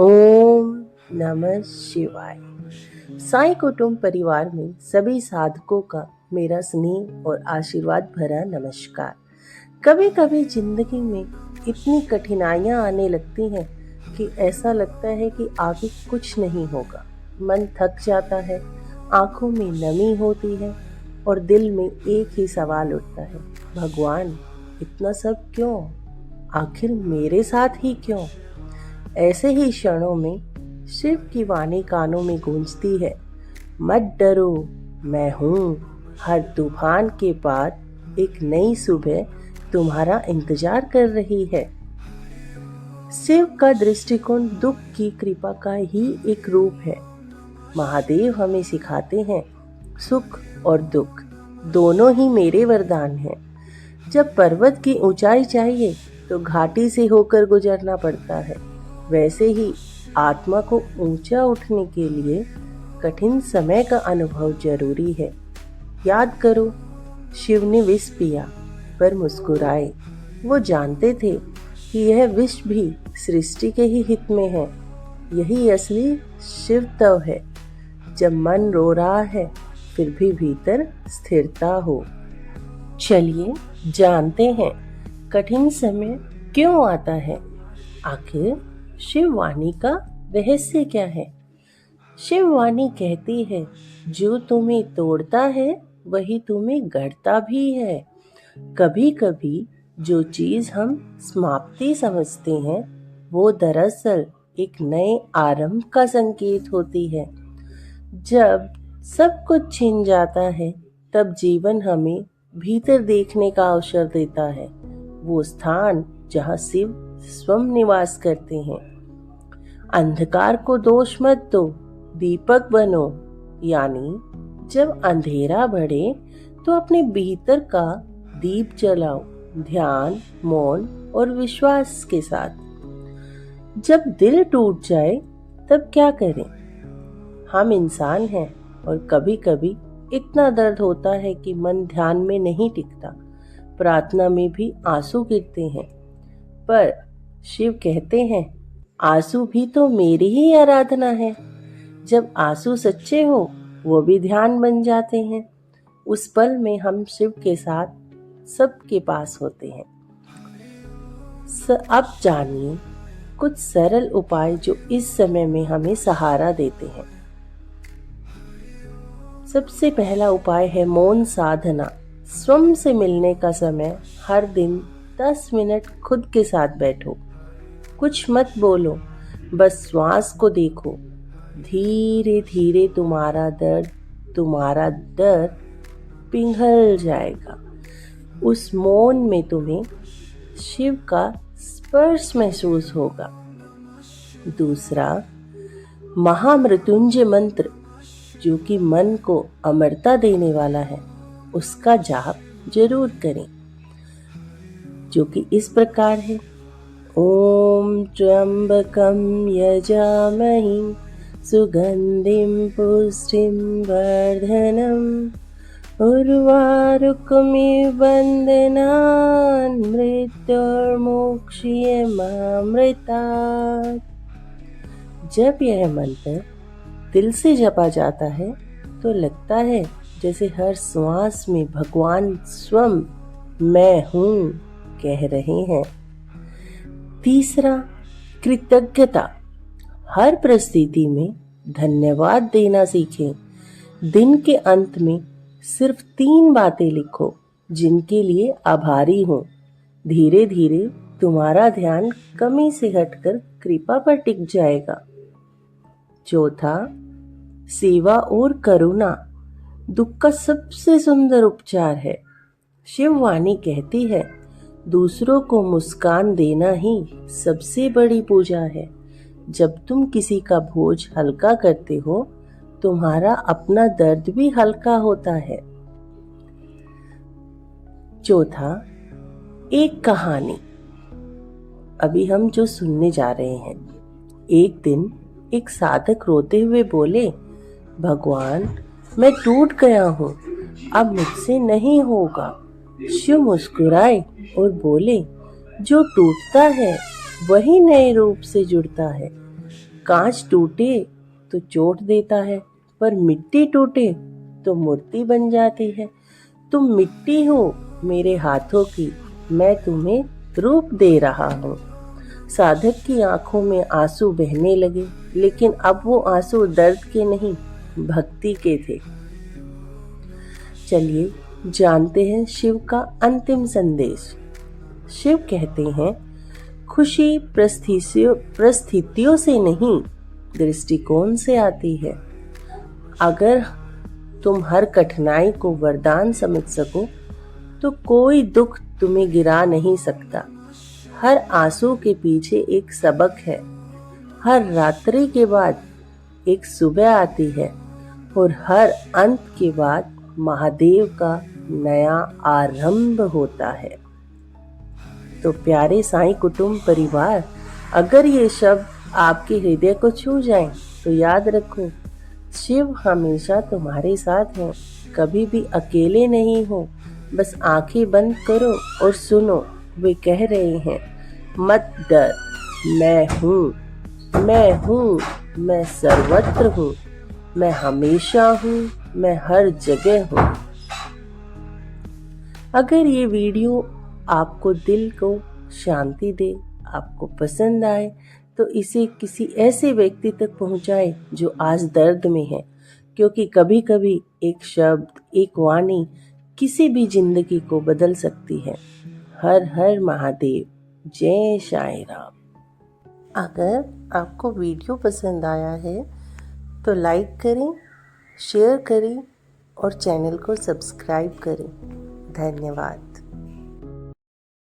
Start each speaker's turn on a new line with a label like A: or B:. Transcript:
A: ओम नमः शिवाय। साईं कुटुंब परिवार में सभी साधकों का मेरा स्नेह और आशीर्वाद भरा नमस्कार। कभी कभी जिंदगी में इतनी कठिनाइयां आने लगती हैं कि ऐसा लगता है कि आगे कुछ नहीं होगा। मन थक जाता है, आंखों में नमी होती है और दिल में एक ही सवाल उठता है, भगवान इतना सब क्यों? आखिर मेरे साथ ही क्यों? ऐसे ही क्षणों में शिव की वाणी कानों में गूंजती है, मत डरो, मैं हूँ। हर तूफान के बाद एक नई सुबह तुम्हारा इंतजार कर रही है। शिव का दृष्टिकोण दुख की कृपा का ही एक रूप है। महादेव हमें सिखाते हैं, सुख और दुख दोनों ही मेरे वरदान हैं। जब पर्वत की ऊंचाई चाहिए तो घाटी से होकर गुजरना पड़ता है, वैसे ही आत्मा को ऊंचा उठने के लिए कठिन समय का अनुभव जरूरी है। याद करो, शिव ने विष पिया पर मुस्कुराए। वो जानते थे कि यह विष भी सृष्टि के ही हित में है। यही असली शिव तव है, जब मन रो रहा है फिर भी भीतर स्थिरता हो। चलिए जानते हैं कठिन समय क्यों आता है। आखिर शिव वाणी का रहस्य क्या है? शिव वाणी कहती है, जो तुम्हें तोड़ता है वही तुम्हें गढ़ता भी है। कभी कभी जो चीज हम समाप्ति समझते हैं वो दरअसल एक नए आरंभ का संकेत होती है। जब सब कुछ छिन जाता है तब जीवन हमें भीतर देखने का अवसर देता है, वो स्थान जहाँ शिव स्वयं निवास करते हैं। अंधकार को दोष मत दो, दीपक बनो। यानी जब अंधेरा बढ़े तो अपने भीतर का दीप जलाओ, ध्यान, मौन और विश्वास के साथ। जब दिल टूट जाए तब क्या करें? हम इंसान हैं और कभी कभी इतना दर्द होता है कि मन ध्यान में नहीं टिकता। प्रार्थना में भी आंसू गिरते हैं, पर शिव कहते हैं, आंसू भी तो मेरी ही आराधना है। जब आंसू सच्चे हो वो भी ध्यान बन जाते हैं। उस पल में हम शिव के साथ सबके पास होते हैं। अब जानिए कुछ सरल उपाय जो इस समय में हमें सहारा देते हैं। सबसे पहला उपाय है मौन साधना। स्वयं से मिलने का समय हर दिन 10 मिनट खुद के साथ बैठो। कुछ मत बोलो, बस श्वास को देखो। धीरे धीरे तुम्हारा दर्द पिघल जाएगा। उस मौन में तुम्हें शिव का स्पर्श महसूस होगा। दूसरा, महामृत्युंजय मंत्र, जो कि मन को अमरता देने वाला है, उसका जाप जरूर करें, जो कि इस प्रकार है, ओम त्र्यंबकं यजामहे सुगंधिं पुष्टिं वर्धनम् उर्वारुकमिव बन्धनान् मृत्युर्मोक्षयमामृतात्। जब यह मंत्र दिल से जपा जाता है तो लगता है जैसे हर श्वास में भगवान स्वयं मैं हूँ कह रहे हैं। तीसरा, कृतज्ञता। हर परिस्थिति में धन्यवाद देना सीखें। दिन के अंत में सिर्फ 3 बातें लिखो जिनके लिए आभारी हो। धीरे धीरे तुम्हारा ध्यान कमी से हटकर कृपा पर टिक जाएगा। चौथा, सेवा और करुणा दुख का सबसे सुंदर उपचार है। शिव वाणी कहती है, दूसरों को मुस्कान देना ही सबसे बड़ी पूजा है। जब तुम किसी का बोझ हल्का करते हो, तुम्हारा अपना दर्द भी हल्का होता है। चौथा, एक कहानी। अभी हम जो सुनने जा रहे हैं। एक दिन एक साधक रोते हुए बोले, भगवान मैं टूट गया हूँ, अब मुझसे नहीं होगा। शिव मुस्कुराए और बोले, जो टूटता है वही नए रूप से जुड़ता है। कांच टूटे तो चोट देता है, पर मिट्टी टूटे तो मूर्ति बन जाती है। तुम मिट्टी हो मेरे हाथों की, मैं तुम्हें रूप दे रहा हूँ। साधक की आंखों में आंसू बहने लगे, लेकिन अब वो आंसू दर्द के नहीं, भक्ति के थे। चलिए जानते हैं शिव का अंतिम संदेश। शिव कहते हैं, खुशी परिस्थितियों से नहीं, दृष्टिकोण से आती है। अगर तुम हर कठिनाई को वरदान समझ सको तो कोई दुख तुम्हें गिरा नहीं सकता। हर आंसू के पीछे एक सबक है, हर रात्रि के बाद एक सुबह आती है और हर अंत के बाद महादेव का नया आरंभ होता है। तो प्यारे साईं कुटुंब परिवार, अगर ये शब्द आपके हृदय को छू जाएं तो याद रखो, शिव हमेशा तुम्हारे साथ हैं, कभी भी अकेले नहीं हो। बस आंखें बंद करो और सुनो, वे कह रहे हैं, मत डर, मैं हूँ, मैं हूँ, मैं सर्वत्र हूँ, मैं हमेशा हूँ, मैं हर जगह हूँ। अगर ये वीडियो आपको दिल को शांति दे, आपको पसंद आए, तो इसे किसी ऐसे व्यक्ति तक पहुंचाए जो आज दर्द में है, क्योंकि कभी कभी एक शब्द, एक वाणी किसी भी जिंदगी को बदल सकती है। हर हर महादेव, जय साईं राम। अगर आपको वीडियो पसंद आया है तो लाइक करें, शेयर करें और चैनल को सब्सक्राइब करें। धन्यवाद।